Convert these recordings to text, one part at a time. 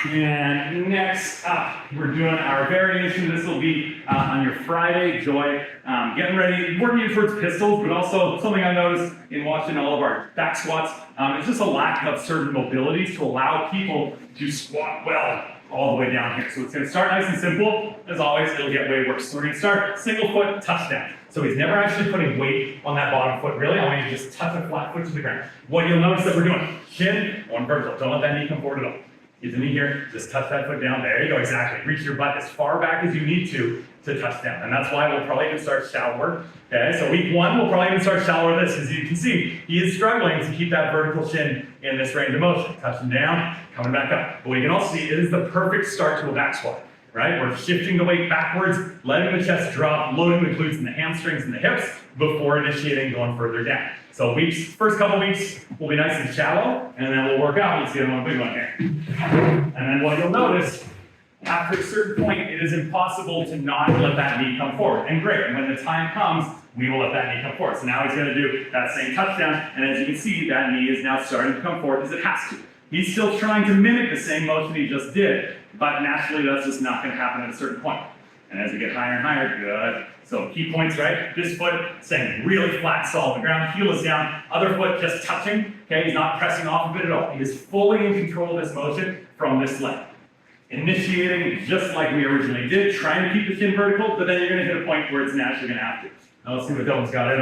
And next up, we're doing our variation. This will be on your Friday joy. Getting ready, working towards pistols, but also something I noticed in watching all of our back squats is just a lack of certain mobilities to allow people to squat well all the way down here. So it's gonna start nice and simple. As always, it'll get way worse. So we're gonna start single foot touchdown. So he's never actually putting weight on that bottom foot, really. I want you to just touch a flat foot to the ground. What you'll notice that we're doing, shin on vertical. Don't let that knee come forward at all. Get the knee here, just touch that foot down. There you go, exactly. Reach your butt as far back as you need to touch down. And that's why we'll probably even start shallower. Okay, so week one, we'll probably even start shallower this. As you can see, he is struggling to keep that vertical shin in this range of motion. Touching down, coming back up. But we can also see it is the perfect start to a back squat, right? We're shifting the weight backwards, letting the chest drop, loading the glutes and the hamstrings and the hips before initiating going further down. So first couple weeks will be nice and shallow, and then we'll work out. Let's get on a big one here. And then what you'll notice, after a certain point, it is impossible to not let that knee come forward. And great, and when the time comes, we will let that knee come forward. So now he's gonna do that same touchdown, and as you can see, that knee is now starting to come forward because it has to. He's still trying to mimic the same motion he just did, but naturally that's just not gonna happen at a certain point. And as we get higher and higher, good. So key points, right? This foot staying really flat, solid on the ground, heel is down, other foot just touching, okay? He's not pressing off of it at all. He is fully in control of this motion from this leg. Initiating just like we originally did, trying to keep the shin vertical, but then you're gonna hit a point where it's naturally gonna have to. Now let's see what Dylan's got in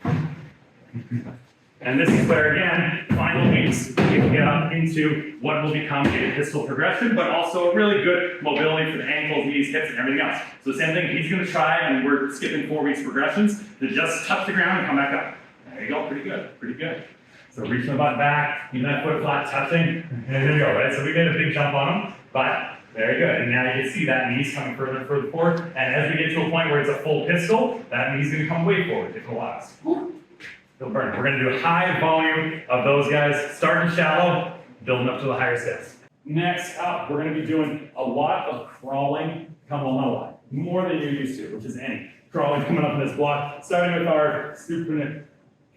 him. And this is where, again, final weeks, we can get up into what will become a pistol progression, but also a really good mobility for the ankles, knees, hips, and everything else. So same thing, he's gonna try, and we're skipping 4 weeks progressions, to just touch the ground and come back up. There you go, pretty good, pretty good. So reaching the butt back, keeping that foot flat, touching, and there you go, right? So we made a big jump on him, but very good. And now you can see that knee's coming further and further forward, and as we get to a point where it's a full pistol, that knee's gonna come way forward if it allows. We're going to do a high volume of those guys, starting shallow, building up to the higher steps. Next up, we're going to be doing a lot of crawling, come on the line, more than you're used to, which is any. Crawling coming up in this block, starting with our supinate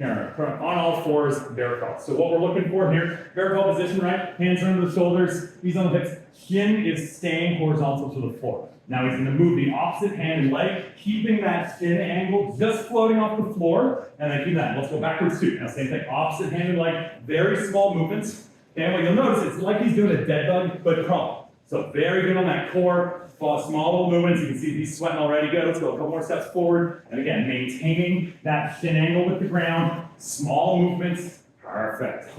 on all fours, bear crawl. So what we're looking for here, bear crawl position, right? Hands are under the shoulders, knees on the hips, shin is staying horizontal to the floor. Now he's going to move the opposite hand and leg, keeping that shin angle just floating off the floor, and then keep that. Let's go backwards too. Now same thing, opposite hand and leg, very small movements. And what you'll notice, it's like he's doing a dead bug, but crawl. So very good on that core, small little movements. You can see he's sweating already good. Let's go a couple more steps forward. And again, maintaining that shin angle with the ground, small movements, perfect.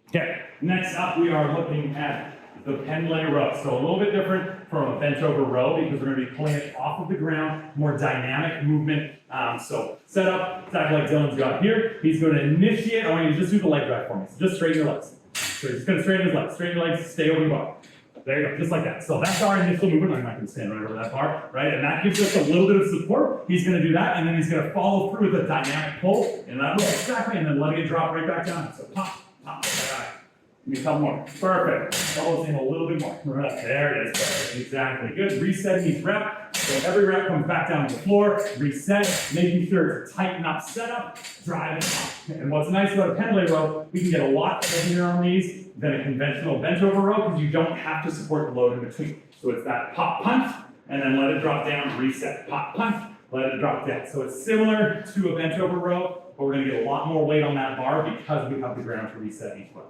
Okay, next up we are looking at the pendulum row. So a little bit different from a bent over row because we're going to be pulling it off of the ground, more dynamic movement. So set up, exactly like Dylan's got here. He's going to initiate. I want you to just do the leg drive for me. So just straighten your legs. So you're just going to straighten his legs. Straighten your legs, stay over the bar. There you go, just like that. So that's our initial movement. I'm not going to stand right over that bar, right? And that gives us a little bit of support. He's going to do that, and then he's going to follow through with a dynamic pull in that way, exactly, and then letting it drop right back down. So pop, pop, give me a couple more. Perfect. Follow in a little bit more. Right. There it is. Perfect. Exactly. Good. Resetting each rep. So every rep comes back down to the floor. Reset. Making sure to tighten up setup. Drive it up. And what's nice about a pendulum row, we can get a lot heavier on these than a conventional bent over row because you don't have to support the load in between. So it's that pop punch and then let it drop down. Reset. Pop punch. Let it drop down. So it's similar to a bent over row, but we're going to get a lot more weight on that bar because we have the ground to reset each foot.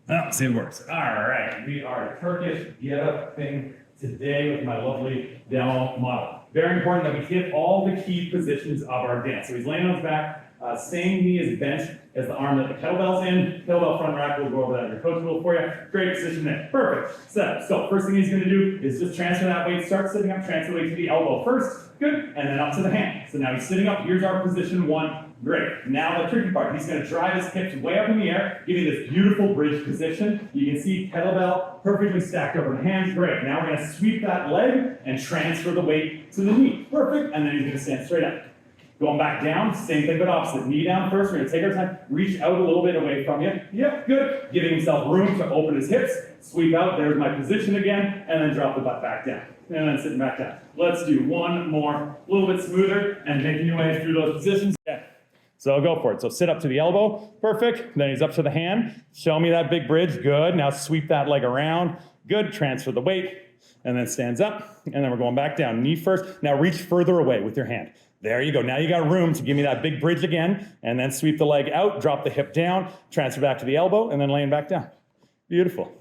Oh, see, it works. All right, we are Turkish get-up thing today with my lovely demo model. Very important that we hit all the key positions of our dance. So he's laying on his back, same knee is bent as the arm that the kettlebell's in. Kettlebell front rack, we'll go over that in your coach tool for you. Great position there, perfect. Set up. So first thing he's gonna do is just transfer that weight, start sitting up, transfer the weight to the elbow first, good, and then up to the hand. So now he's sitting up, here's our position one. Great. Now the tricky part, he's going to drive his hips way up in the air, giving this beautiful bridge position. You can see kettlebell perfectly stacked over the hands. Great. Now we're going to sweep that leg and transfer the weight to the knee. Perfect. And then he's going to stand straight up. Going back down, same thing but opposite. Knee down first. We're going to take our time, reach out a little bit away from you. Yep, good. Giving himself room to open his hips. Sweep out. There's my position again. And then drop the butt back down. And then sitting back down. Let's do one more, a little bit smoother and making your way through those positions. Yeah. So go for it. So sit up to the elbow. Perfect. Then he's up to the hand. Show me that big bridge. Good. Now sweep that leg around. Good. Transfer the weight. And then stands up. And then we're going back down. Knee first. Now reach further away with your hand. There you go. Now you got room to give me that big bridge again. And then sweep the leg out. Drop the hip down. Transfer back to the elbow. And then laying back down. Beautiful.